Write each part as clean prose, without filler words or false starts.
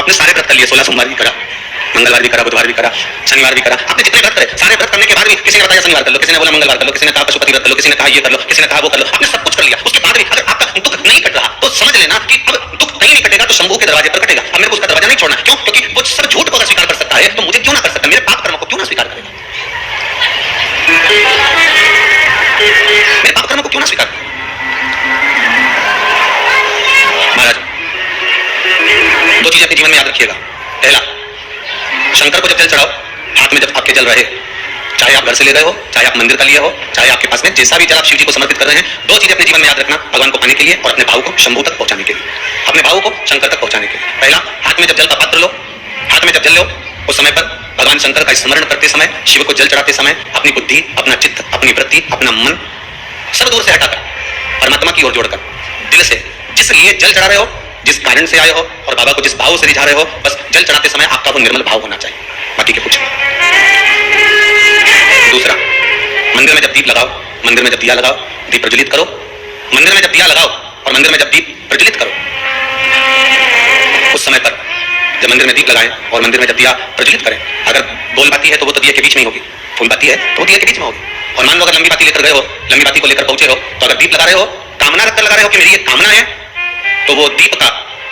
आपने सारे व्रत कर लिए, 16 सोमवार भी करा, मंगलवार भी करा, बुधवार भी करा, शनिवार भी करा, आपने जितने व्रत करे, सारे व्रत करने के बाद भी किसी ने बताया शनिवार कर लो, किसी ने बोला मंगलवार कर लो, किसी ने कहा पशुपति व्रत कर लो, किसी ने कहा ये कर लो, किसी ने कहा वो कर लो, आपने सब कुछ कर लिया। उसके बाद भी अगर आपका दुख नहीं कट रहा तो समझ लेना कि अब दुख कहीं नहीं कटेगा तो शंभू के दरवाजे पर कटेगा। अब मेरे को उसका दरवाजा नहीं छोड़ना। क्यों? क्योंकि वो सब झूठ को अगर स्वीकार कर सकता है तो मुझे क्यों ना कर सकता, मेरे पाप कर्म को क्यों ना स्वीकार करेगा, मेरे पाप कर्म को क्यों ना स्वीकार। महाराज दो चीजें अपने जीवन में याद रखिएगा। पहला, शंकर को जब जल चढ़ाओ, हाथ में जब आपके जल रहे, चाहे आप घर से ले गए हो, चाहे आप मंदिर का लिए हो, चाहे आपके पास में जैसा भी जल आप शिव जी को समर्पित कर रहे हैं, दो चीजें अपने जीवन में याद रखना, भगवान को पाने के लिए और अपने भाव को शंभू तक पहुंचाने के लिए, अपने भाव को शंकर तक पहुंचाने के लिए। पहला, हाथ में जब जल का पात्र लो, हाथ में जब जल लो उस समय पर भगवान शंकर का स्मरण करते समय, शिव को जल चढ़ाते समय अपनी बुद्धि, अपना चित्त, अपनी वृत्ति, अपना मन सब दूर से हटाकर परमात्मा की ओर जोड़कर दिल से जिस लिए जल चढ़ा रहे हो, जिस कारण से आए हो और बाबा को जिस भाव से रिझा रहे हो, बस जल चढ़ाते समय आपका वो निर्मल भाव होना चाहिए, बाकी के कुछ। दूसरा, मंदिर में जब दीप लगाओ, मंदिर में जब दिया लगाओ, दीप प्रज्वलित करो, मंदिर में जब दिया लगाओ और मंदिर में जब दीप प्रज्वलित करो, उस समय पर जब मंदिर में दीप लगाएं और मंदिर में जब दिया प्रज्वलित करें, अगर बोल बाती है तो वो तो दिया के बीच में ही होगी, फूल बाती है तो वो दिया के बीच में होगी। और मान लो अगर लंबी बाती लेकर गए हो, लंबी बाती को लेकर पहुंचे हो, तो अगर दीप लगा रहे हो, कामना रखकर लगा रहे हो कि मेरी ये कामना है, तो वो दीप का,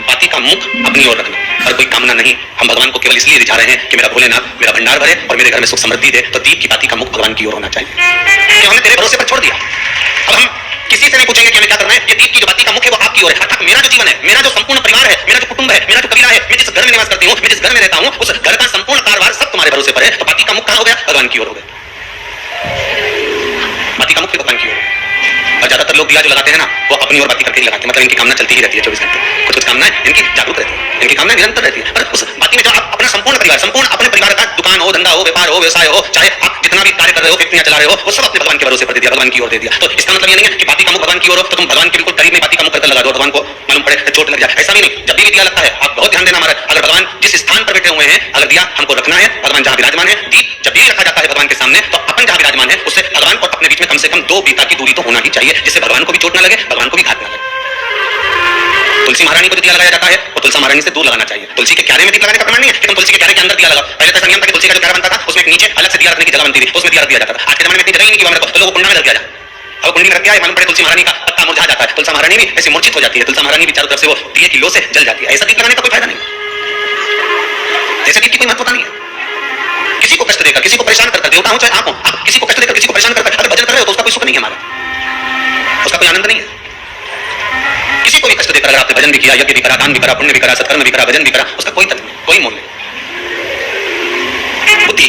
बाती का मुख अपनी ओर रखना, और कोई कामना नहीं। हम भगवान को केवल इसलिए रिझा रहे हैं कि मेरा भोलेनाथ मेरा भंडार भरे और मेरे घर में सुख समृद्धि दे, तो दीप की बाती का मुख भगवान की ओर होना चाहिए। कि हमने तेरे भरोसे पर छोड़ दिया, अब हम किसी से नहीं पूछेंगे कि हमें क्या करना है, ये दीप की जो बाती का मुख है वो आपकी ओर है। अर्थात मेरा जो जीवन है, मेरा जो संपूर्ण परिवार है, मेरा जो कुटुंब है, मेरा जो कबीला है, मैं जिस घर में निवास करती हूँ, मैं जिस घर में रहता हूँ, उस घर का संपूर्ण कारभार सब तुम्हारे भरोसे पर है। तो बाती का मुख कहाँ हो गया? भगवान की ओर हो गया, बाती का मुख भी भगवान की ओर। और ज्यादातर लोग दिया जो लगाते हैं ना, वो अपनी ओर बाती करके ही लगाते हैं, मतलब इनकी कामना चलती ही रहती है 24 घंटे, कुछ कुछ कामनाएं इनकी जागरूक रहती है, इनकी कामनाएं निरंतर रहती है। पर उस बाती में जो आप अपना संपूर्ण परिवार, संपूर्ण अपने परिवार का दुकान हो, धंधा हो, व्यापार हो, व्यवसाय हो, चाहे आप जितना भी कार्य कर रहे हो, फैक्ट्रियां चला रहे हो, वो सब अपने भगवान के भरोसे पर दे दिया, भगवान की ओर दे दिया। तो इसका मतलब ये नहीं है कि बाती का मुख भगवान की ओर हो तो तुम भगवान के बिल्कुल करीब में बाती का मुख करके लगा दो, भगवान को मालूम पड़े चोट लग जाए, ऐसा भी नहीं। जब भी दिया लगता है आप बहुत ध्यान देना हमारा, अगर भगवान जिस स्थान पर बैठे हुए हैं, अगर दिया हमको रखना है, भगवान जहां विराजमान है, दीप जब भी रखा जाता है भगवान के सामने, तो अपन जहां विराजमान है उससे भगवान और अपने बीच में कम से कम 2 बीता की दूरी तो होना ही चाहिए, जिससे भगवान को भी चोट न लगे, भगवान को भी घात न लगे। तुलसी महारानी को दिया लगाया जाता है वो तुलसी महारानी से दूर लगाना चाहिए। तुलसी के क्यारे में दीप लगाने का प्रमाण नहीं है कि तुम तुलसी के क्यारे के अंदर दिया लगाओ। पहले तो ऐसा नियम था कि तुलसी का जो क्यारा बनता था उसमें नीचे अलग से दिया रखने की जगह बनती थी, उसमें दिया रख दिया जाता था। आज के जमाने में इतनी जगह ही नहीं कि मेरे को, तो लोग कुंडा में रख दिया जाए, अब कुंडी में रख दिया है, मालूम पड़े तुलसी महारानी का पत्ता मुरझा जाता है, तुलसी महारानी भी ऐसी मूर्छित हो जाती है, तुलसी महारानी भी चारों तरफ से वो दिए की लो से जल जाती है। ऐसा दीप लगाने का कोई फायदा नहीं, ऐसा दीप की कोई महत्वता नहीं है। किसी को कष्ट देकर, किसी को परेशान करकर, देवता हो चाहे आप हो, आप किसी को कष्ट देकर, किसी को परेशान करकर अगर भजन कर रहे हो तो उसका कोई सुख नहीं है हमारा, उसका कोई आनंद नहीं है। किसी को भी कष्ट देकर अगर आपने भजन भी किया, यज्ञ भी करा, दान भी करा, पुण्य भी करा, सत्कर्म भी करा, भजन भी करा, उसका कोई तत्व नहीं, कोई मूल्य नहीं। बुद्धि,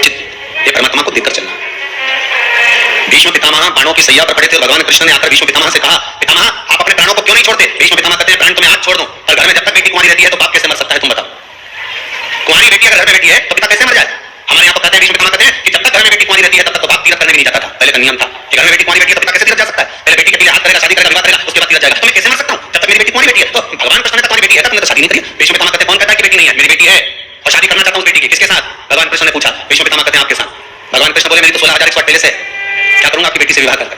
चित्त, ये परमात्मा को देखकर चलना। भीष्म पितामह बाणों की सैया पर पड़े थे, भगवान कृष्ण ने आकर भीष्म पितामह से कहा, पितामह आप अपने प्राणों को क्यों नहीं छोड़ते? भीष्म पितामह कहते हैं, प्राण तो मैं आज छोड़ दूं, पर घर में जब तक बेटी कुंवारी रहती है तो बाप कैसे मर सकता है, तुम बताओ। कुंवारी बेटी अगर घर में बेटी है तो पिता कैसे मर जाए? हमारे यहाँ पर कहते हैं, भीष्म पितामह कहते हैं कि जब तक घर में बेटी कुंवारी रहती है तब तक तो बाप तीरथ करने भी नहीं जाता था। पहले का नियम था कि घर में बेटी कुंवारी बेटी है तो पिता कैसे तीरथ जा सकता है? पहले बेटी के पीछे हाथ करेगा, शादी करेगा, विवाह करेगा, उसके बाद तीरथ जाएगा। तो मैं कैसे मर सकता हूँ जब तक मेरी बेटी कुंवारी बेटी है? तो भगवान कृष्ण ने तुम्हारी बेटी है तब तुमने तो शादी नहीं करी। भीष्म पितामह कहते हैं, कौन कहता है कि बेटी नहीं है? मेरी बेटी है और शादी करना चाहता हूँ उस बेटी की। किसके साथ? भगवान कृष्ण ने पूछा। भीष्म पितामह कहते हैं, आपके साथ। भगवान कृष्ण बोले, मेरी तो 16,108 पहले से, क्या करूंगा आपकी बेटी से विवाह करकर,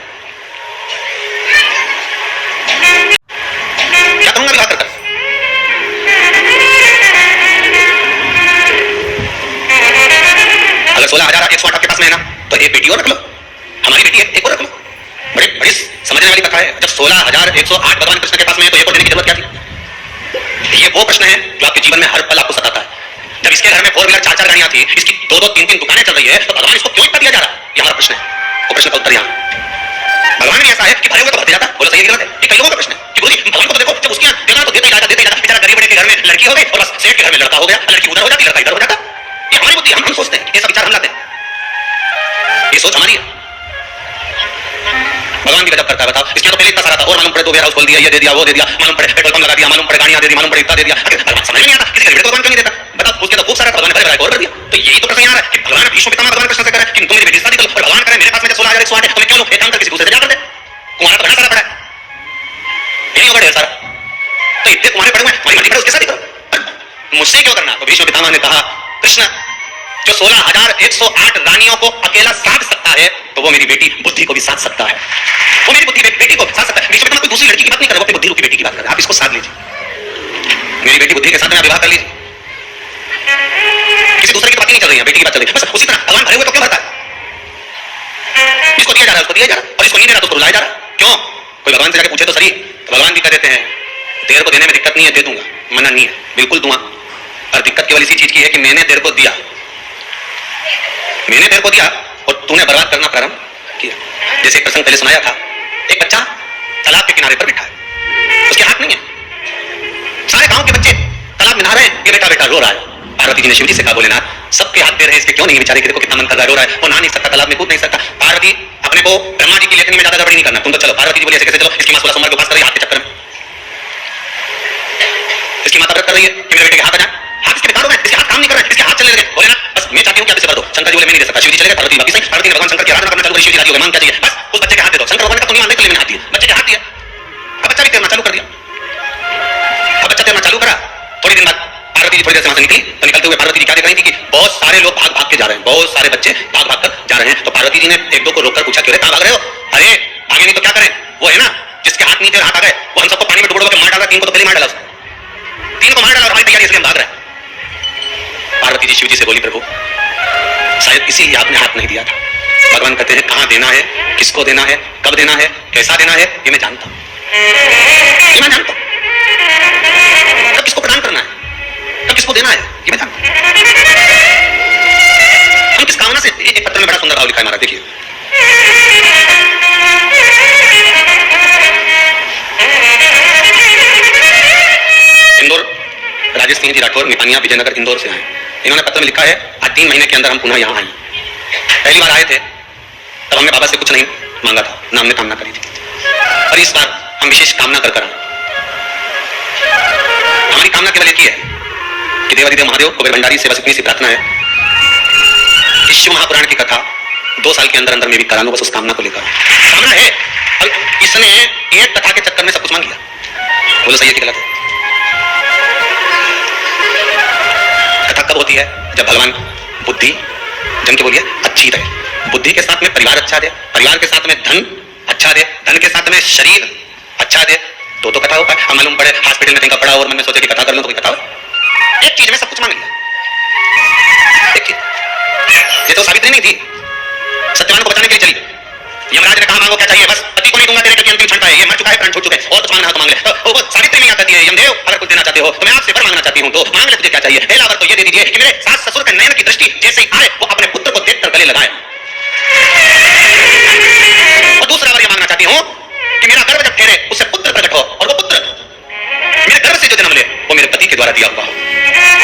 क्या करूंगा विवाह करकर? अगर 16,108 आपके पास में है ना तो एक बेटी और रख लो, हमारी बेटी एक और रख लो। बड़ी बड़ी समझने वाली कथा है। जब 16,108 भगवान कृष्ण के पास में है तो एक और देने की जरूरत क्या थी? ये वो प्रश्न है जो आपके जीवन में हर पल आपको सताता है। जब इसके घर में 4 व्हीलर 4 गाड़ियां थी, इसकी 2 3 दुकानें चल रही है, तो भगवान इसको क्यों इतना दिया जा रहा है? ये हमारा प्रश्न है। वो प्रश्न का उत्तर यहाँ भगवान भी ऐसा है कि भरे हुए तो भरते जाता। बोलो सही है गलत है? ये कई लोगों का प्रश्न है कि गुरुजी भगवान को तो देखो, जब उसके यहाँ देना तो देते ही जाता, बेचारा गरीब बड़े के घर में लड़की हो गई और बस सेठ के घर में लड़का हो गया, लड़की उधर हो जाती, लड़का इधर हो जाता। ये हमारी बुद्धि, हम सोचते हैं, ऐसा विचार हम लाते हैं, ये सोच हमारी है। भगवान भी गजब करता है। बताओ, इसके तो पहले इतना सारा था और मालूम पड़े 2 वेयर हाउस खोल दिया, ये दे दिया, वो दे दिया, मालूम पड़े पेट्रोल पंप लगा दिया, मालूम पड़े गाड़ियां दे दी, मालूम पड़े इतना दे दिया। भगवान समझ में नहीं आता, किसी गरीब को भगवान क्यों नहीं देता? बताओ, उसके तो खूब सारा भगवान ने भरे और कर दिया। तो यही तो प्रश्न यहाँ है कि भगवान भीष्म पितामह भगवान कृष्ण से कह रहा है कि तुम मेरी बेटी शादी करो, और भगवान करे मेरे पास में 16,108 है, तुम्हें क्यों लो? एक काम कर, किसी दूसरे से जा कर दे, कुंवारा तो घना सारा पड़ा है, यही होगा ढेर सारा, तो इतने कुंवारे पड़े हुए हैं, तुम्हारी मर्जी करे उसके शादी करो, मुझसे क्यों करना? तो भीष्म पितामह ने कहा, कृष्ण जो 16,108 रानियों को अकेला साध सकता है तो वो मेरी बेटी बुद्धि को भी साध सकता है, वो मेरी बुद्धि बेटी को साध सकता है। भीष्म पितामह कोई दूसरी लड़की की बात नहीं कर रहे, वो अपनी बुद्धि रूपी बेटी की बात कर रहे हैं। आप इसको साध लीजिए, मेरी बेटी बुद्धि के साथ में विवाह कर लीजिए, किसी दूसरे की बात नहीं चल रही है, बेटी की बात चल रही है। बस उसी तरह भगवान भरे हुए तो क्यों भरता है? जिसको दिया जा रहा है उसको दिया जा रहा है, और जिसको नहीं दे रहा तो उसको रुलाया जा रहा है। क्यों? कोई भगवान से जाके पूछे तो सही। तो भगवान भी कह देते हैं तेरे को देने में दिक्कत नहीं है, दे दूंगा, मना नहीं है, बिल्कुल दूंगा। और दिक्कत केवल इसी चीज की है कि मैंने तेरे को दिया, मैंने तेरे को दिया और तूने बर्बाद करना प्रारंभ किया। जैसे एक प्रसंग पहले सुनाया था, एक बच्चा तालाब के किनारे पर बैठा है, उसके हाथ नहीं है, सारे गांव के बच्चे तालाब में नहा रहे हैं, ये बेटा बेटा रो रहा है। पार्वती जी ने शिव जी से कहा, भोलेनाथ सबके हाथ दे रहे हैं, इसके क्यों नहीं? बेचारे के देखो कितना मन कर रहा है, रो रहा है, वो नहा नहीं सकता, तालाब में कूद नहीं सकता। पार्वती अपने को ब्रह्मा जी की लेखनी में ज्यादा गड़बड़ी नहीं करना, तुम तो चलो। पार्वती जी बोली ऐसे कैसे चलो, इसकी मां 16 सोमवार के उपास कर रही है हाथ के चक्कर में, इसकी माता व्रत कर रही है कि मेरे बेटे के हाथ आ जाए, हाथ इसके बेकार हो गए, इसके हाथ काम नहीं कर रहे, इसके हाथ चलने लगे। भोलेनाथ बस मैं चाहती हूँ कि आप इसे भर दो। शंकर जी बोले मैं नहीं दे सकता। शिव जी चले गए, पार्वती वापस आई, पार्वती ने भगवान शंकर की आराधना करना चालू करी, शिव जी राजी हो गए, मांग क्या चाहिए? बस उस बच्चे के हाथ दे दो। शंकर भगवान का तुम मान नहीं, मैंने हाथ दिया, बच्चे के हाथ दिया, अब बच्चा भी तैरना चालू कर दिया। अब बच्चा तैरना चालू करा, थोड़ी दिन बाद पार्वती जी थोड़ी देर से वहां से निकली, तो निकलते हुए पार्वती जी क्या देख रही थी कि बहुत सारे लोग भाग भाग के जा रहे हैं, बहुत सारे बच्चे भाग भाग कर जा रहे हैं। तो पार्वती जी ने एक दो को रोककर पूछा, क्यों रे, कहां भाग रहे हो? अरे भागे नहीं तो क्या करें, वो है ना जिसके हाथ नहीं थे हाथ आ गए, वो हम सबको पानी में डुबो के मार डाला, 3 को तो पहले मार डाला, 3 को मार डाला, हमारी तैयारी इसलिए हम भाग रहे हैं। पार्वती जी शिव जी से बोली, प्रभु शायद इसीलिए आपने हाथ नहीं दिया था। भगवान कहते हैं कहां देना है, किसको देना है, कब देना है, कैसा देना है, ये मैं जानता हूं, ये मैं जानता हूं। कब किसको प्रदान करना है, कब किसको देना है, ये मैं जानता हूं। हम किस कामना से, एक पत्र में बड़ा सुंदर भाव लिखा है महाराज, देखिए, इंदौर राजेश सिंह जी राठौर, निपानिया विजयनगर इंदौर से आए। इन्होंने पत्र में लिखा है, आज 3 महीने के अंदर हम पुनः यहाँ आए। पहली बार आए थे तब हमने बाबा से कुछ नहीं मांगा था, ना हमने कामना करी थी, और इस बार हम विशेष कामना कर आए। हमारी कामना केवल एक ही है कि देवादिदेव महादेव कुबेर भंडारी से बस इतनी सी प्रार्थना है कि शिव महापुराण की कथा 2 साल के अंदर अंदर में भी करा लो, बस उस कामना को लेकर कामना है। और इसने एक कथा के चक्कर में सब कुछ मांग लिया, बोलो सही है कि गलत है? कथा कब होती है? जब भगवान बुद्धि जम के बोलिए अच्छी रहे, बुद्धि के साथ में परिवार अच्छा दे, परिवार के साथ में धन अच्छा दे, धन के साथ में शरीर अच्छा दे, तो कथा हो पाए। हम मालूम पड़े हॉस्पिटल में कहीं पड़ा और मन में सोचे कि कथा कर लो तो कोई कथा हो। एक चीज में सब कुछ मांग लिया, एक चीज। ये तो सावित्री नहीं थी, सत्यवान को बचाने के लिए चली। यमराज ने कहा मांगो क्या चाहिए, बस पति को नहीं दूंगा तेरे, अंतिम क्षण है, ये मर चुका है, प्राण छूट चुके हैं, और कुछ मांगना हो तो मांग ले। तो वो सावित्री नहीं आती है, यमदेव अगर कुछ देना चाहते हो तो मैं आपसे वर मांगना चाहती हूँ, तो मांग ले, तुझे क्या चाहिए? हे लावर तो ये दे दीजिए कि मेरे सास ससुर के नयन की दृष्टि जैसे ही आए वो अपने पुत्र को देखकर गले लगाए। और दूसरा वर ये मांगना चाहती हूँ कि मेरा गर्भ जब ठहरे उससे पुत्र प्रकट हो, और वो पुत्र मेरे गर्भ से जो जन्म ले वो मेरे पति के द्वारा दिया हुआ हो।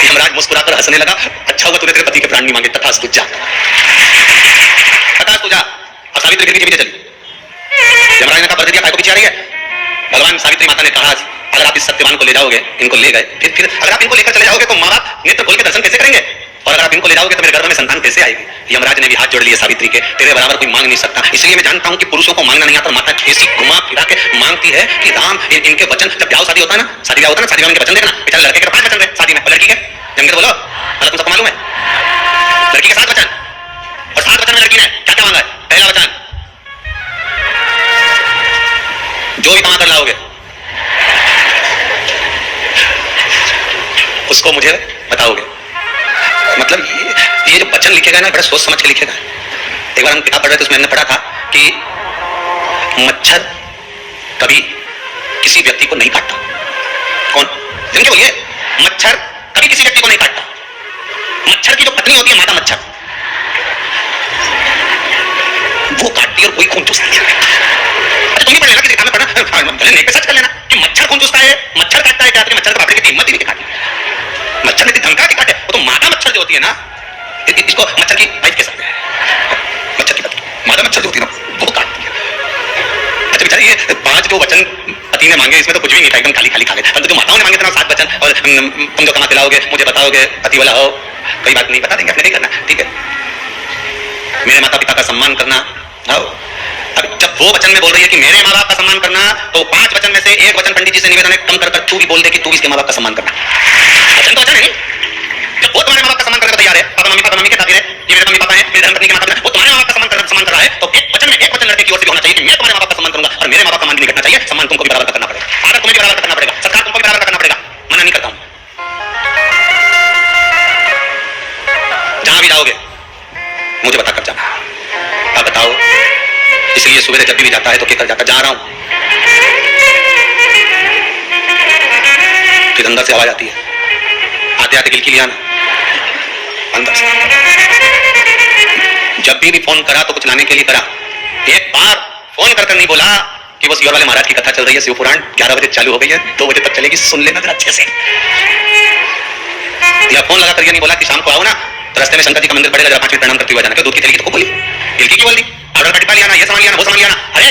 यमराज मुस्कुराकर हंसने लगा, अच्छा हुआ तूने तेरे पति के प्राण नहीं मांगे, तथास्तु जा, तथास्तु जा। और सावित्री फिर पीछे चली। यमराज ने कहा दे दिया, काय को पीछे आ रही है? भगवान सावित्री माता ने कहा अगर आप इस सत्यवान को ले जाओगे, इनको ले गए, फिर अगर आप इनको लेकर चले जाओगे तो माँ बाप नेत्र खोल के दर्शन कैसे करेंगे, और अगर आप इनको ले जाओगे तो मेरे गर्भ में संतान कैसे आएगी? यमराज ने भी हाथ जोड़ लिए सावित्री के, तेरे बराबर कोई मांग नहीं सकता। इसलिए मैं जानता हूं कि पुरुषों को मांगना नहीं आता, माता ऐसी घुमा फिरा के मांगती है कि राम इनके वचन, जब ब्याह शादी होता है ना, शादी होता है ना, शादी में उनके वचन देखना, बेचारे लड़के के 5 वचन रहे शादी में, और लड़की के जमकर बोलो, मतलब तुम सबको मालूम है लड़की के 7 वचन, और 7 वचन में लड़की ने क्या क्या मांगा है? पहला वचन, जो भी कमा कर लाओगे उसको मुझे बताओगे। मतलब ये जो वचन लिखे गए ना, बड़ा सोच समझ के लिखे गए। एक बार हम किताब पढ़ रहे थे, उसमें हमने पढ़ा था कि मच्छर कभी किसी व्यक्ति को नहीं काटता। कौन? जिनके बोलिए, मच्छर कभी किसी व्यक्ति को नहीं काटता। मच्छर की जो पत्नी होती है, मादा मच्छर, वो काटती है और कोई खून चूसती है। अच्छा तुम भी पढ़ लेना, किसी किताब में पढ़ना, पहले नेट पे सर्च कर लेना कि मच्छर खून चूसता है, मच्छर काटता है क्या? मच्छर का बापरे की हिम्मत ही नहीं काटती, मच्छर ने धमका के काटे। वो तो मादा मच्छर जो होती है ना, इसको मच्छर की वाइफ कह सकते हैं, मच्छर की पत्नी, मादा मच्छर जो होती है ना, वो काटती है। अच्छा बेचारे ये 5 जो वचन पति ने मांगे, इसमें तो कुछ भी नहीं था, एकदम खाली खाली खा ले। परंतु जो माताओं ने मांगे थे ना 7 वचन, और तुम जो कमाते लाओगे मुझे बताओगे, पति वाला हो, कोई बात नहीं, बता देंगे, अपने नहीं करना, ठीक है। मेरे माता पिता का सम्मान करना, आओ। अब जब वो वचन में बोल रही है कि मेरे माँ बाप का सम्मान करना, तो 5 वचन में से एक वचन पंडित जी से निवेदन है, कम कर तू भी बोल दे कि तू इसके माँ बाप का सम्मान करना। वचन तो वचन है, जब वो तुम्हारे माँ बाप का सम्मान करने को तैयार है, पापा मम्मी के खातिर है, ये मेरे मम्मी पापा है, मेरे धर्मपत्नी के माता पिता, वो तुम्हारे माँ बाप का सम्मान कर रहा है, तो एक वचन में एक वचन लड़के की ओर से होना चाहिए कि मैं तुम्हारे माँ बाप का सम्मान करूंगा, और मेरे माँ बाप का मान नहीं घटना चाहिए, सम्मान तुमको भी बराबर करना पड़ेगा, आदर तुम्हें भी बराबर करना पड़ेगा, सत्कार तुमको भी बराबर करना पड़ेगा। मना नहीं करता हूँ, मुझे बता कर जाना। आप बताओ। इसलिए सुबह से जब भी जाता है तो कहकर जाता, जा रहा हूं। फिर अंदर से आवाज आती है, आते आते गिल की लिया ना अंदर से। जब भी फोन करा तो कुछ लाने के लिए करा। एक बार फोन कर नहीं बोला कि वो सियोर वाले महाराज की कथा चल रही है, शिव पुराण 11 बजे चालू हो गई है, 2 बजे तक चलेगी, सुन लेना जरा अच्छे से। या फोन लगा कर ये नहीं बोला कि शाम को आओ ना तो रास्ते में शंकर जी का मंदिर पड़ेगा, जरा 5 मिनट प्रणाम करते हुए जाना। दूध की थैली तो बोली, गिलकी की बोल दी, ऑर्डर का डिब्बा लिया ना, ये सामान लिया ना, वो सामान लिया ना। अरे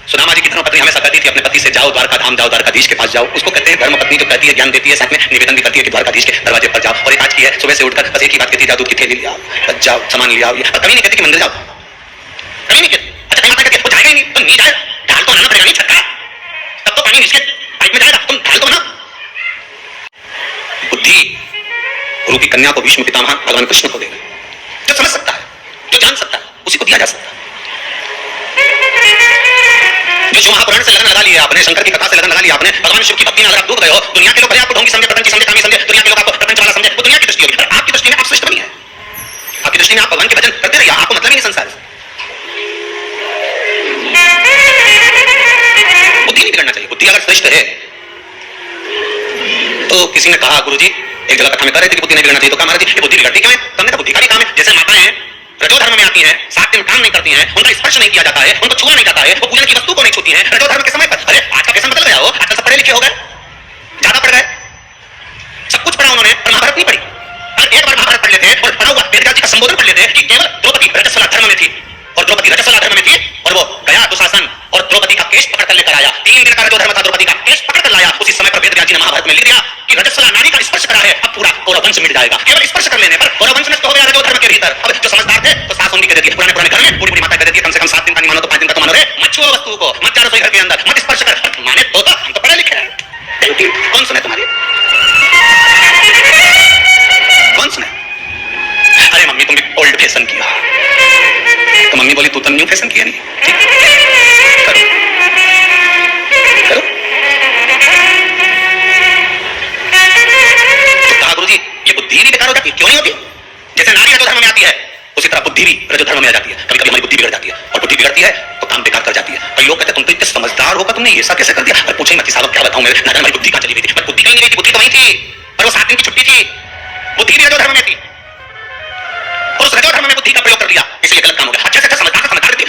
सुदामा जी की धर्मपत्नी हमेशा कहती थी अपने पति से, जाओ द्वारका धाम जाओ, द्वारकाधीश के पास जाओ। उसको कहते हैं धर्मपत्नी, जो कहती है ज्ञान देती है, साथ में निवेदन भी करती है कि द्वारकाधीश के दरवाजे पर जाओ। और एक आज की है, सुबह से उठकर बस एक ही बात कहती है, जाओ दूध की थैली ले आओ, बस जाओ सामान ले आओ। और कभी नहीं कहती कि मंदिर जाओ, कभी नहीं कहती। अच्छा कहीं माता कहती वो जाएगा ही नहीं, तो नहीं जाए, ढाल तो आना पड़ेगा, नहीं छक्का तब तो पानी नीचे पाइप में जाएगा, तुम ढाल तो ना। बुद्धि रूपी कन्या को भीष्म पितामह भगवान कृष्ण को देगा। जो समझ सकता है, जो जान सकता है, उसी को दिया जा सकता है। जो महापुराण से लगन लगा लिया आपने, शंकर की कथा से लगन लगा लिया आपने, भगवान शिव की भक्ति में अगर आप डूब गए हो, दुनिया के लोग भले आपको ढोंगी समझे, प्रपंची समझे, कामी समझे, दुनिया के लोग आपको प्रपंच वाला समझे, वो दुनिया की दृष्टि होगी। पर आपकी दृष्टि में आप श्रेष्ठ नहीं है। आपकी दृष्टि में आप भगवान के भजन करते रहिए, आपको मतलब ही नहीं संसार से। बुद्धि नहीं बिगड़ना चाहिए। बुद्धि अगर श्रेष्ठ है तो किसी ने कहा, गुरुजी एक जगह कथा में कह रहे थे कि बुद्धि नहीं बिगड़ना चाहिए, तो कहा महाराज जी ये बुद्धि बिगड़ती क्यों है? तो हमने कहा बुद्धि का भी काम है। जैसे माताएं रजोधर्म में आती हैं, 7 दिन काम नहीं करती हैं, उनका स्पर्श नहीं किया जाता है, उनको छुआ नहीं जाता है, वो पूजन की वस्तु को नहीं छूती हैं रजोधर्म के समय पर। अरे आज का फैशन बदल गया हो, आजकल सब पढ़े लिखे हो गए, ज्यादा पढ़ गए, सब कुछ पढ़ा उन्होंने, पर महाभारत नहीं पढ़ी। अगर एक बार महाभारत पढ़ लेते और पढ़ा हुआ वेदव्यास जी का संबोधन पढ़ लेते कि केवल द्रौपदी रजस्वला धर्म में थी, और द्रौपदी रजस्वला धर्म में थी, और वो गया दुशासन और द्रौपदी का केश पकड़ कर लेकर आया। 3 दिन का रजोधर्म था, द्रौपदी का केश पकड़ कर लाया। उसी समय पर वेदव्यास जी ने महाभारत में लिख दिया कि रजस्वला नारी का स्पर्श करा है, अब पूरा कौरव वंश मिट जाएगा। केवल स्पर्श कर लेने पर कौरव वंश नष्ट हो गया रजोधर्म के भीतर। अब जो समझदार थे तो सास उनकी कह देती है, पुराने पुराने घर में बूढ़ी बूढ़ी माता कह देती है, कम से कम 7 दिन का नहीं मानो तो 5 दिन का तो मानो रे, मत छुओ वस्तु को, मत जा रसोई घर के अंदर, मत स्पर्श कर। माने तो हम तो पढ़े लिखे हैं, कौन सुने तुम्हारी? कौन सुने? अरे मम्मी तुम भी ओल्ड फैशन किया। तो मम्मी बोली तू तो न्यू फैशन किया नहीं, ठीक करो करो। तो कहा गुरुजी ये बुद्धि भी बेकार हो जाती है, क्यों नहीं होती? जैसे नारी रजोधर्म में आती है उसी तरह बुद्धि भी रजोधर्म में आ जाती है। कभी कभी हमारी बुद्धि बिगड़ जाती है, और बुद्धि बिगड़ती है तो काम बेकार कर जाती है। कई लोग कहते हैं तुम तो इतने समझदार होगा, तुमने ऐसा कैसे कर दिया? और पूछे मत साहब क्या बताऊं मैं, ना हमारी बुद्धि कहां चली गई थी। बुद्धि कहीं नहीं गई थी, बुद्धि तो वहीं थी, पर वो 7 दिन की छुट्टी थी। बुद्धि भी रजोधर्म में थी और उस रजोधर्म में बुद्धि का प्रयोग कर लिया, इसलिए गलत काम हो गया। अच्छा से अच्छा समझदार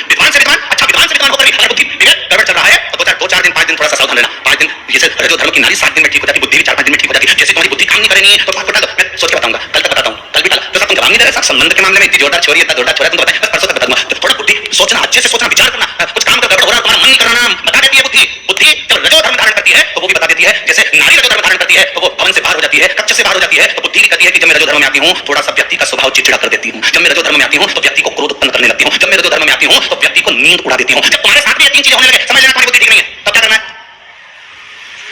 विद्वान से विद्वान, अच्छा विद्वान से विद्वान होकर भी अगर बुद्धि विवेक गड़बड़ चल रहा है तो 2 4 दिन 5 दिन थोड़ा सा सावधान रहना। 5 दिन जैसे रजोधर्म की नारी 7 दिन में ठीक हो जाती, बुद्धि भी 4 5 दिन में ठीक हो जाती। जैसे तुम्हारी बुद्धि काम नहीं करेगी तो बात बता दो, मैं सोच के बताऊंगा, कल तक बताता हूं, कल भी कल तो सब तुम जवाब नहीं दे रहे। सब संबंध के मामले में इतनी जोरदार छोरी, इतना जोरदार छोरा तुमको बताया, बस परसों तक बता दूंगा। तो थोड़ा बुद्धि सोचना, अच्छे से सोचना, विचार करना। कुछ काम का गड़बड़ हो रहा है, तुम्हारा मन नहीं करना, बता देती है बुद्धि। बुद्धि जब रजोधर्म धारण करती है तो वो भी बता देती है। जैसे नारी रजोधर्म धारण करती है तो वो भवन से बाहर हो जाती है, कक्ष से बाहर हो जाती है। तो बुद्धि भी कहती है कि जब मैं रजोधर्म में आती हूं थोड़ा सा व्यक्ति का स्वभाव चिड़चिड़ा कर देती हूं। जब मैं रजोधर्म में आती हूं तो व्यक्ति को क्रोध उत्पन्न करने लगती हूं। जब मैं रजोधर्म में आती हूं तो व्यक्ति को नींद उड़ा देती हूं। जब तुम्हारे साथ भी ये 3 चीजें होने लगे, समझ लेना तुम्हारी बुद्धि ठीक नहीं है। तब क्या करना है?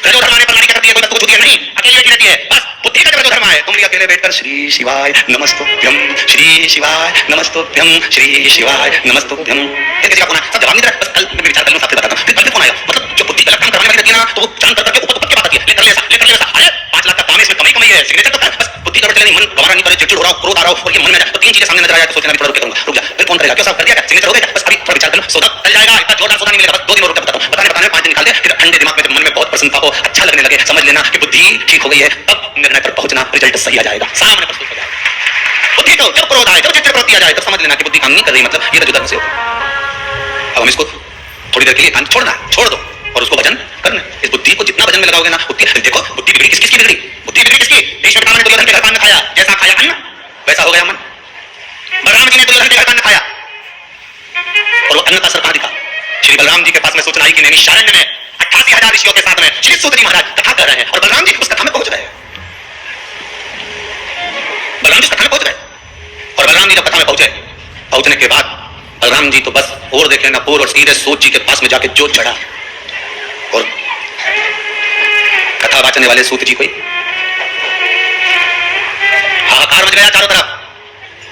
रजोधर्म आने पर नारी क्या करती है? कोई वस्तु को छूती है नहीं, अकेली बैठी रहती है। बस बुद्धि का जब रजोधर्म आए तुम भी अकेले बैठकर श्री शिवाय नमस्तुभ्यम, श्री शिवाय नमस्तुभ्यम, श्री शिवाय नमस्तुभ्यम। ये किसी का फोन है, सब जवाब नहीं दे रहा। बस कल मैं विचार कर लूं, सबसे बताता हूं। फिर कल फोन आएगा, मतलब जो बुद्धि गलत काम करने वाली रहती है ना तो वो जान करके ऊपर ऊपर की बात आती है, ले कर ले ऐसा। अरे 5 लाख का काम है, इसमें कमाई है, सिग्नेचर तो कर। बस बुद्धि गड़बड़ चले नहीं, मन गवारा नहीं करे, चिड़चिड़ हो रहा हो, क्रोध आ रहा हो और ये मन में जाए तो 3 चीजें सामने नजर आ जाए तो सोचना भी थोड़ा रुक करूंगा, रुक जा। फिर फोन करेगा, क्यों साहब कर दिया क्या? सिग्नेचर हो गया? बस अभी थोड़ा विचार कर लो, सौदा चल जाएगा। इतना जोरदार सौदा नहीं मिलेगा, बस 2 दिन और रुक बताता हूं। बताने 5 दिन निकाल दे, फिर ठंडे दिमाग में जब मन में बहुत प्रसन्नता हो, अच्छा लगने लगे, समझ लेना कि बुद्धि ठीक हो गई है। तब निर्णय पर पहुंचना, रिजल्ट सही आ जाएगा, सामने प्रस्तुत हो जाएगा। बुद्धि तो जब क्रोध आए, जब चिड़चिड़ प्रवृत्ति आ जाए, तब समझ लेना कि बुद्धि काम नहीं कर रही, मतलब ये रजोधर्म से होगा। अब हम इसको थोड़ी देर के लिए एकांत छोड़ना, छोड़ दो और उसको भजन करना। इस बुद्धि को जितना भजन में लगाओगे ना, देखो बुद्धि बिगड़ी किसकी बिगड़ी? बुद्धि बिगड़ी किसकी? भीष्म पितामह ने दुर्योधन के घर पान खाया, जैसा खाया अन्न वैसा हो गया मन। बलराम जी ने दुर्योधन के घर पान खाया और वो अन्न का असर कहां दिखा? श्री बलराम जी के पास में सूचना आई कि नैमिषारण्य में 88,000 ऋषियों के साथ में श्री सूत जी महाराज कथा कर रहे हैं और बलराम जी उस कथा में पहुंच गए। बलराम जी कथा में पहुंच गए और बलराम जी जब कथा में पहुंचने के बाद बलराम जी तो बस और देखे ना और सीधे सूत जी के पास में जाके जोत चढ़ा और कथा वाचने वाले सूत जी कोई हाहाकार मच गया चारों तरफ।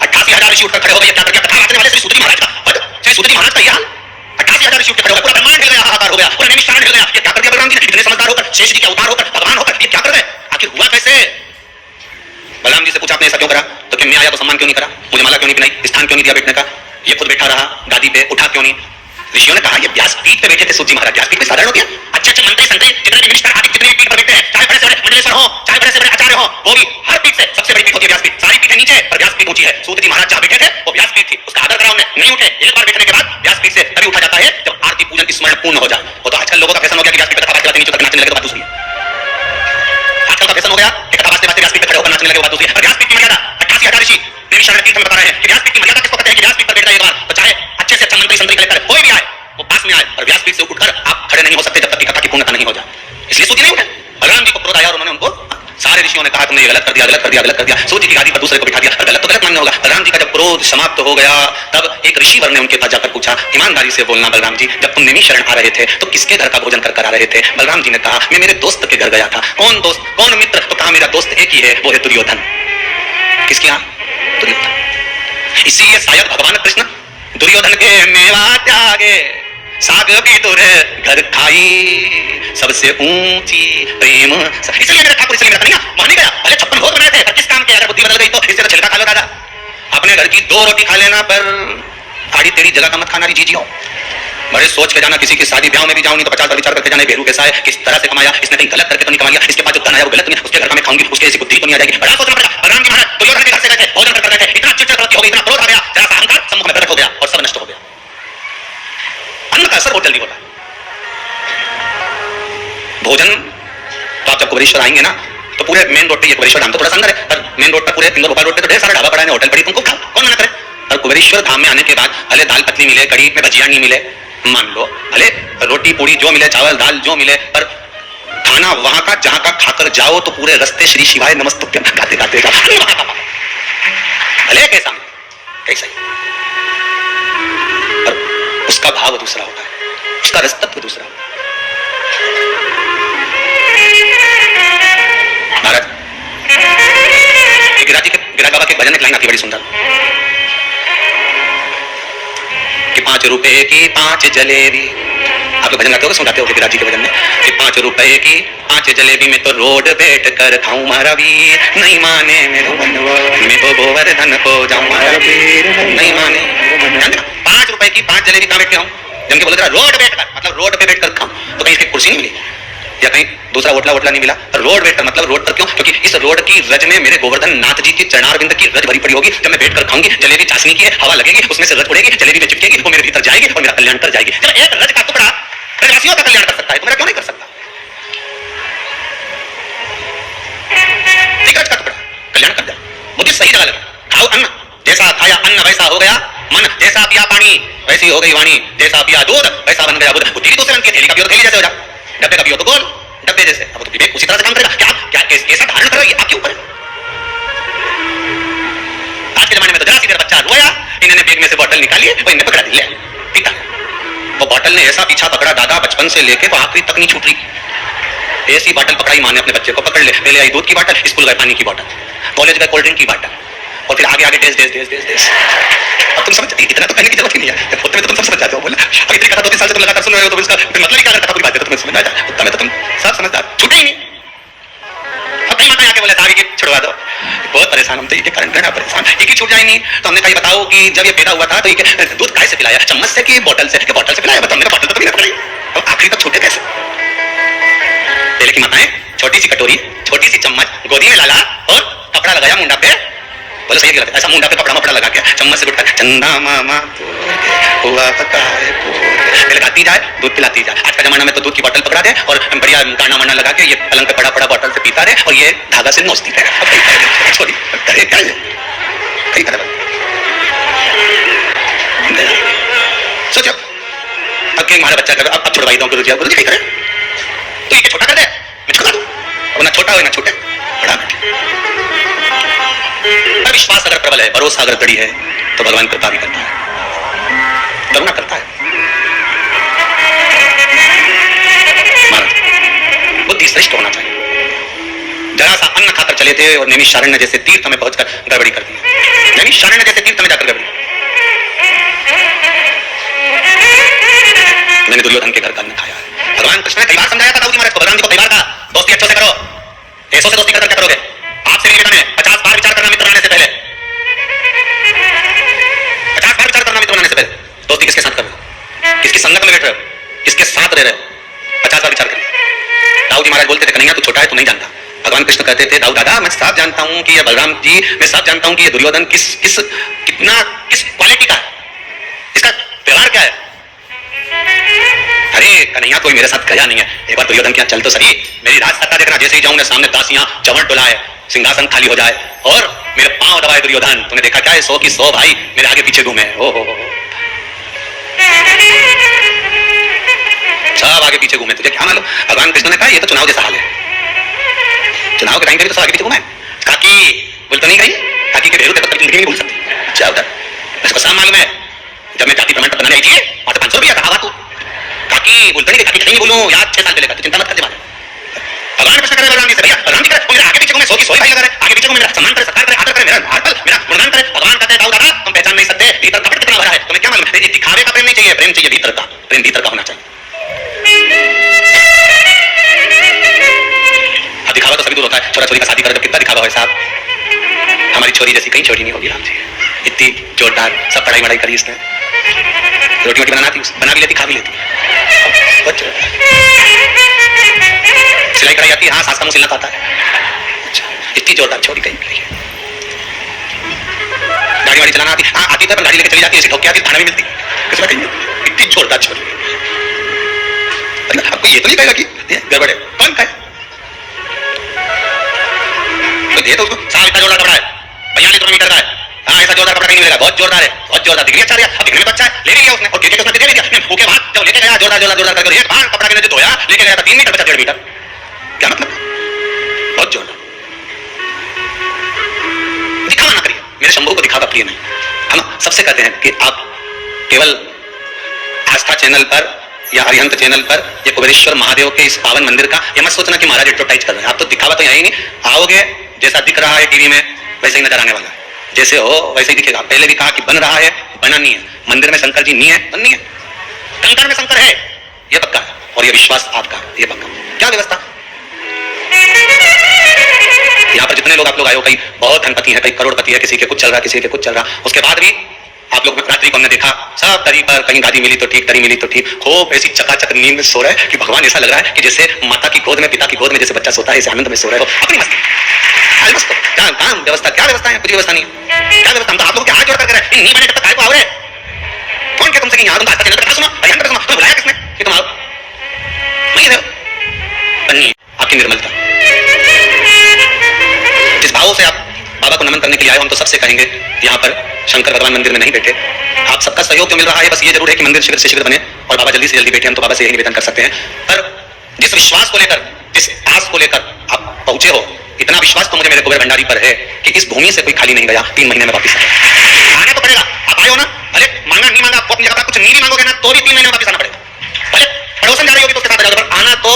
88,000 ऋषि उठकर खड़े हो गए, क्या कर दिया? कथा वाचने वाले श्री सूत जी महाराज का, श्री सूत जी महाराज का यह हाल। 88,000 ऋषि उठकर खड़े हो गए, पूरा ब्रह्मांड हिल गया, हाहाकार हो गया, पूरा नैमिषारण्य हिल गया। ये क्या कर दिया बलराम जी ने? इतने समझदार होकर, शेष जी के अवतार होकर, भगवान होकर ये क्या कर गए? आखिर हुआ कैसे? बलराम जी से पूछा आपने ऐसा क्यों करा, तो कि मैं आया तो सम्मान क्यों नहीं करा, मुझे माला क्यों नहीं पहनाई, स्थान क्यों नहीं दिया बैठने का, ये खुद बैठा रहा गादी पे, उठा क्यों नहीं। ऋषियों ने कहा ये व्यासपीठ पे बैठे थे सूत जी महाराज, व्यासपीठ पे साधारण होती है, अच्छे अच्छे मंत्री संतरी जितने भी मिनिस्टर आदि जितने भी पीठ पर बैठते हैं, चाहे बड़े से बड़े मंडलेश्वर हो, चाहे बड़े से बड़े आचार्य हो, वो भी हर पीठ से सबसे बड़ी पीठ होती है व्यासपीठ। सारी पीठें नीचे पर व्यासपीठ ऊंची है। सूत जी महाराज जहां बैठे थे वो व्यासपीठ थी, उसका आदर करा उन्हें, नहीं उठे। एक बार बैठने के बाद व्यासपीठ से तभी उठा जाता है जब आरती पूजन स्मरण पूर्ण हो जाए। वो तो आजकल लोगों का फैशन हो गया कि व्यासपीठ पे कथा बात नीचे तक नाचने लगे तो बात दूसरी है। आजकल का फैशन हो गया कि कथा वास्ते व्यासपीठ पे खड़े होकर नाचने लगे बात दूसरी है। व्यासपीठ की मर्यादा 88,000 ऋषि देवी शरण तीर्थ में बता रहे हैं कि व्यासपीठ की मर्यादा किसको कहते हैं कि व्यासपीठ पर बैठ जाए एक बार तो चाहे अच्छे से अच्छा मंत्री संतरी कलेक्टर कोई भी आए वो पास में आए, और व्यासपीठ से उठकर आप खड़े नहीं हो सकते जब तक कि कथा की पूर्णता नहीं हो जाए। इसलिए सूत जी नहीं उठे। बलराम जी को क्रोध आया और उन्होंने उनको, सारे ऋषियों ने कहा तुमने ये गलत कर दिया, गलत कर दिया, गलत कर दिया। सूत जी की गादी पर दूसरे को बिठा दिया, और गलत तो गलत मानना होगा। बलराम जी का जब क्रोध समाप्त हो गया तब एक ऋषि वर ने उनके पास जाकर पूछा, ईमानदारी से बोलना बलराम जी, जब तुम नेमी शरण आ रहे थे तो किसके घर का भोजन कर आ रहे थे। बलराम जी ने कहा मैं मेरे दोस्त के घर गया था। कौन दोस्त, कौन मित्र, तो कहा मेरा दोस्त एक ही है, वो है दुर्योधन। किसके यहाँ, दुर्योधन। इसीलिए शायद भगवान कृष्ण दुर्योधन के मेवा त्यागे साग भी तुर घर खाई सबसे ऊंची प्रेम। इसलिए मेरा ठाकुर, इसलिए मेरा कन्हैया वहां नहीं गया, भले 56 भोग बनाए थे, पर किस काम के, अगर बुद्धि बदल गई तो इससे तो छिलका खा लो दादा। अपने घर की 2 रोटी खा लेना, पर आड़ी तेरी जगह का मत खाना री जीजियो। बड़े सोच के जाना, किसी की शादी ब्याह में भी जाऊं नहीं तो 50 बार विचार करके जाना, बेरू कैसा है, किस तरह से कमाया, इसने कहीं गलत करके तो नहीं कमाया, इसके पास जो धन आया वो गलत नहीं, उसके घर का मैं खाऊंगी, उसके ऐसी बुद्धि तो नहीं आ जाएगी। बड़ा सोचना पड़ेगा। बलराम जी महाराज दुर्योधन के घर से गए थे, भोजन कर रहे थे, इतना चिड़चिड़ हो गई, इतना क्रोध आ गया, जरा सा अहंकार सम्मुख में प्रकट हो गया और सब नष्ट हो गया। अन्न का असर बहुत जल्दी होता है। भोजन तो आप जब कुबेरेश्वर आएंगे ना तो पूरे मेन रोड पे, ये कुबेरेश्वर धाम तो थोड़ा सा अंदर है, पर मेन रोड पर पूरे इंदौर भोपाल रोड पे तो ढेर सारा ढाबा पड़ा है, होटल पड़ी, तुमको खाओ, कौन मना करे। और कुबेरेश्वर धाम में आने के बाद भले दाल पतली मिले, कड़ी में भजिया नहीं मिले, मान लो भले रोटी पूड़ी जो मिले, चावल दाल जो मिले, पर खाना वहां का जहां का खाकर जाओ तो पूरे रास्ते श्री शिवाय नमस्तुभ्यम गाते गाते जाओ, भले कैसा कैसा ही, पर उसका भाव दूसरा होता है, उसका रस्तत्व दूसरा होता है। महाराज गिरा बाबा के भजन एक लाइन आती बड़ी सुंदर कि 5 रुपए की 5 जलेबी, आप लोग भजन गाते हो, सुनाते हो गिरा जी के भजन में कि 5 रुपए की 5 जलेबी में तो रोड बैठ कर खाऊं मारा वीर, नहीं माने मेरे मनवा मैं तो गोवर्धन को जाऊं मारा वीर, नहीं माने। 5 रुपए की 5 जलेबी कहां बैठ के खाऊं, जम के बोले जरा रोड बैठ कर, मतलब रोड पे बैठ कर खाऊं, तो कहीं इसकी कुर्सी नहीं मिली या कहीं दूसरा होटला नहीं मिला, रोड बैठ कर, मतलब रोड पर क्यों, क्योंकि इस रोड की रज में मेरे गोवर्धन नाथ जी की चरणारविंद की रज भरी पड़ी होगी, जब मैं बैठ कर खाऊंगी, जलेबी चाशनी की है, हवा लगेगी, उसमें से रज उड़ेगी, जलेबी में चिपकेगी, वो मेरे भीतर जाएगी और मेरा कल्याण कर जाएगी। जब एक रज का टुकड़ा रजवासियों का कल्याण कर सकता है तो मेरा क्यों नहीं कर सकता। एक रज का टुकड़ा कल्याण कर जाए, मुझे सही जगह लगा। खाओ अन्न, जैसा खाया अन्न वैसा हो गया मन, जैसा पिया पानी वैसी हो गई वाणी, जैसा पिया दूध वैसा बन गया बुध। बुद्धि भी दूसरे रंग की, थैली का पियो थैली जैसे हो जाए, डब्बे का पियो तो गोल डब्बे जैसे, अब तो विवेक उसी तरह से काम करेगा। क्या क्या कैसा धारण कर रहा है आपके ऊपर। आज के जमाने में तो जरा सी देर बच्चा रोया, इन्होंने बैग में से बोतल निकाली और इन्हें पकड़ा दी, ले पीता। वो बोतल ने ऐसा पीछा पकड़ा दादा बचपन से लेके वो आखिरी तक नहीं छूट रही। ऐसी बोतल पकड़ाई माने अपने बच्चे को, पकड़ ले, पहले आई दूध की बोतल, स्कूल गए पानी की बोतल, कॉलेज गए कोल्ड ड्रिंक की बोतल, और फिर आगे आगे देश देश देश देश देश। अब तुम समझ, इतना तो कहने की जरूरत ही नहीं है, होते में तो तुम सब समझ जाते हो। बोला अब इतनी कथा 2-3 साल से तुम लगातार सुन रहे हो तो इसका मतलब ही क्या करता, पूरी बात है तो तुम्हें समझ आ जाए, उतना में तो तुम सब समझदार, छूटे ही नहीं। अब कई माता आके बोले आगे की छुड़वा दो, बहुत परेशान हम तो, ये कारण घना परेशान, एक ही छूट जाए नहीं। तो हमने कहा बताओ कि जब ये पैदा हुआ था तो ये दूध काय से पिलाया, चम्मच से कि बोतल से, कि बोतल से पिलाया, बताओ, बोतल तो नहीं पकड़ी, अब आखिरी तक छूटे कैसे। पहले की माताएं छोटी सी कटोरी, छोटी सी चम्मच, गोदी में लाला और कपड़ा लगाया मुंडा पे, बोले सही गलत, ऐसा मुंडा पे कपड़ा मपड़ा लगा के चम्मच से गुटका चंदा मामा हुआ पकाए, पहले गाती जाए दूध पिलाती जाए। आज का जमाना में तो दूध की बोतल पकड़ा दे और बढ़िया गाना वाना लगा के ये पलंग पे पड़ा पड़ा बोतल से पीता रहे और ये धागा से नोचती रहे। छोड़ी करे क्या है, कई तरह सोचो। अब के हमारा बच्चा कर, अब छुड़वाई दो गुरुजी, गुरुजी कहीं करे तो ये छोटा कर दे, मैं छुड़ा दूं, अब ना छोटा हो ना छोटे, बड़ा विश्वास अगर प्रबल है, भरोसा अगर दृढ़ है तो भगवान कृपा भी करता है, करुणा करता है। बुद्धि श्रेष्ठ होना चाहिए। जरा सा अन्न खाकर चले थे और नैमिषारण्य जैसे तीर्थ में पहुंचकर गड़बड़ी कर दी। नैमिषारण्य जैसे तीर्थ में जाकर गड़बड़ी, मैंने दुर्योधन के घर का अन्न खाया है। भगवान कृष्ण ने कई बार समझाया था दाऊजी महाराज को, भगवान जी को कई बार कहा दोस्ती अच्छे से करो, ऐसों से दोस्ती कर क्या करोगे, आपसे नहीं बेटा, 50 बार तू नहीं जानता। भगवान कृष्ण कहते थे दाऊद दादा मैं सब जानता हूं कि ये बलराम जी, मैं सब जानता हूं कि ये दुर्योधन किस क्वालिटी का है, इसका व्यवहार क्या है। अरे कन्हैया कोई मेरे साथ गया नहीं है, एक बार दुर्योधन के यहाँ चल तो सही, मेरी राज सत्ता देखना, जैसे ही जाऊं ना सामने दासियां चवड़ डुलाए, सिंहासन खाली हो जाए और मेरे पांव दबाए दुर्योधन, तूने देखा क्या है 100 की 100 भाई मेरे आगे पीछे घूमे, ओ हो सब आगे पीछे घूमे, तुझे क्या मालूम। भगवान कृष्ण ने कहा ये तो चुनाव जैसा हाल है, चुनाव के टाइम पे भी तो सब आगे पीछे घूमे। काकी बोल तो नहीं कही, काकी के भेरू तक जिंदगी नहीं भूल सकती, क्या होता है इसको सब मालूम है। जब मैं जाति प्रमाण पत्र बनाने आई थी वहां 500 रुपया कहा तू, काकी बोलते नहीं, काकी नहीं बोलूं याद 6 साल चलेगा, तो चिंता मत करते मारे। भगवान कृष्ण करे बलराम जी से, भैया बलराम जी करे मेरे आगे पीछे घूमे, 100 की 100 भाई लगा रहे, आगे पीछे घूमे, मेरा सम्मान करे, सत्कार करे, आदर करे, मेरा गुणगान करे। भगवान कहते हैं दाऊद दादा तुम पहचान नहीं सकते भीतर कपट कितना भरा है, तुम्हें क्या मालूम। ये दिखावे का प्रेम नहीं चाहिए, प्रेम चाहिए भीतर का, प्रेम भीतर का होना चाहिए। दिखावा तो सभी दूर होता है, छोरा छोरी का शादी करे तो कितना दिखावा है साहब। हमारी छोरी जैसी कहीं छोरी नहीं होगी राम जी, इतनी जोरदार, सब पढ़ाई वढ़ाई करी इसने, रोटी वोटी बनाती बना भी लेती, खा भी लेती, सिलाई कराई आती, हाँ सास का मुंह सिलना आता है, इतनी जोरदार छोरी कहीं मिली है। गाड़ी वाड़ी चलाना आती, हाँ आती तो गाड़ी लेके चली जाती, ऐसी ठोक के आती, खाना भी मिलती, इतनी जोरदार छोरी। आपको ये तो नहीं कहेगा कि गड़बड़ है, कौन कहे तो दे तो उसको, साहब इतना जोरदार कपड़ा है, 42 मीटर का है, हाँ ऐसा जोरदार कपड़ा नहीं मिलेगा, बहुत जोरदार है, बहुत जोरदार दिख रही है, अच्छा अब दिखने में तो अच्छा है, ले लिया उसने और उसने दे दिया, ओके वहां जब लेके गया जोरदार जोरदार जोरदार करके एक बार कपड़ा के धोया, लेके गया था 3 मीटर बचा 1.5 मीटर, क्या मतलब बहुत जोरदार। दिखावा ना करिए, मेरे शंभू को दिखावा प्रिय नहीं। हम सबसे कहते हैं कि आप केवल आस्था चैनल पर या अरिहंत चैनल पर या कुबेरेश्वर महादेव के इस पावन मंदिर का ये मत सोचना कि महाराज एडवर्टाइज कर रहे हैं, आप तो दिखावा तो यही नहीं, आओगे जैसा दिख रहा है टीवी में वैसे ही नजर आने वाला है, जैसे हो वैसे ही दिखेगा। पहले भी कहा कि बन रहा है, बना नहीं है, मंदिर में शंकर जी नहीं है, बन नहीं है, कंकर में शंकर है ये पक्का है, और ये विश्वास आपका ये पक्का। क्या व्यवस्था यहाँ पर जितने लोग आप लोग आए हो, कई बहुत धनपति है, कई करोड़पति है, किसी के कुछ चल रहा, किसी के कुछ चल रहा, उसके बाद भी आप लोग रात्रि को हमने देखा सब दरी पर, कहीं गादी मिली तो ठीक, दरी मिली तो ठीक, खूब ऐसी चकाचक नींद में सो रहे हैं कि भगवान ऐसा लग रहा है कि जैसे माता की गोद में, पिता की गोद में जैसे बच्चा सोता है, ऐसे आनंद में सो रहे हो, अपनी मस्ती। क्या काम व्यवस्था, क्या व्यवस्था है, कुछ व्यवस्था नहीं है, क्या व्यवस्था। हम तो आप लोग हाथ जोड़ कर रहे हैं, नहीं बने तब तक आओ रे, कौन क्या तुमसे कि यहाँ तुम आस्था चैनल पर सुनो, अरिहंत पर सुनो, तुम बुलाया किसने कि तुम आओ, नहीं रहे बन्नी आपकी निर्मलता। जिस भाव से आप बाबा को नमन करने के लिए आए, हम तो सबसे कहेंगे यहाँ पर शंकर भगवान मंदिर में नहीं बैठे, आप सबका सहयोग तो मिल रहा है, बस ये जरूर है कि मंदिर शीघ्र से शीघ्र बने और बाबा जल्दी से जल्दी बैठे, हम तो बाबा से यही निवेदन कर सकते हैं। पर जिस विश्वास को लेकर, जिस आस को लेकर आप पहुंचे हो, इतना विश्वास तो मुझे मेरे कुबेर भंडारी पर है कि इस भूमि से कोई खाली नहीं गया, 3 महीने में वापस आना तो पड़ेगा। आप आए हो ना, भले मांगा नहीं मांगा, आपको अपनी जगह कुछ नहीं भी मांगोगे ना तो भी 3 महीने में वापस आना पड़ेगा, भले पड़ोसन जा रही होगी तो उसके साथ जाओगे, पर आना तो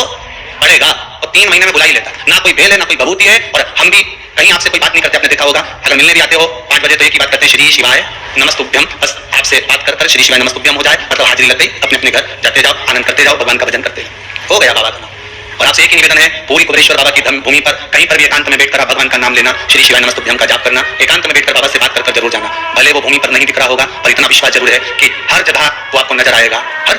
पड़ेगा, और 3 महीने में बुला ही लेता, ना कोई बेल है ना कोई बबूती है। और हम भी कहीं आपसे कोई बात नहीं करते, आपने देखा होगा, अगर मिलने भी आते हो 5 बजे तो एक ही बात करते हैं, श्री शिवाय नमस्तुभ्यम, बस आपसे बात कर श्री शिवाय नमस्तुभ्यम हो जाए, मतलब हाजिरी लग गई, अपने अपने घर जाते जाओ, आनंद करते जाओ, भगवान का भजन करते जाओ, हो गया बाबा का नाम। और आपसे एक ही निवेदन है, पूरी कुबेरेश्वर बाबा की धर्म भूमि पर कहीं पर भी एकांत में बैठकर आप भगवान का नाम लेना, श्री शिवाय नमस्तुभ्यम का जाप करना, एकांत में बैठकर बाबा से बात कर जरूर जाना, भले वो भूमि पर नहीं दिख रहा होगा, पर इतना विश्वास जरूर है कि हर जगह वो आपको नजर आएगा, हर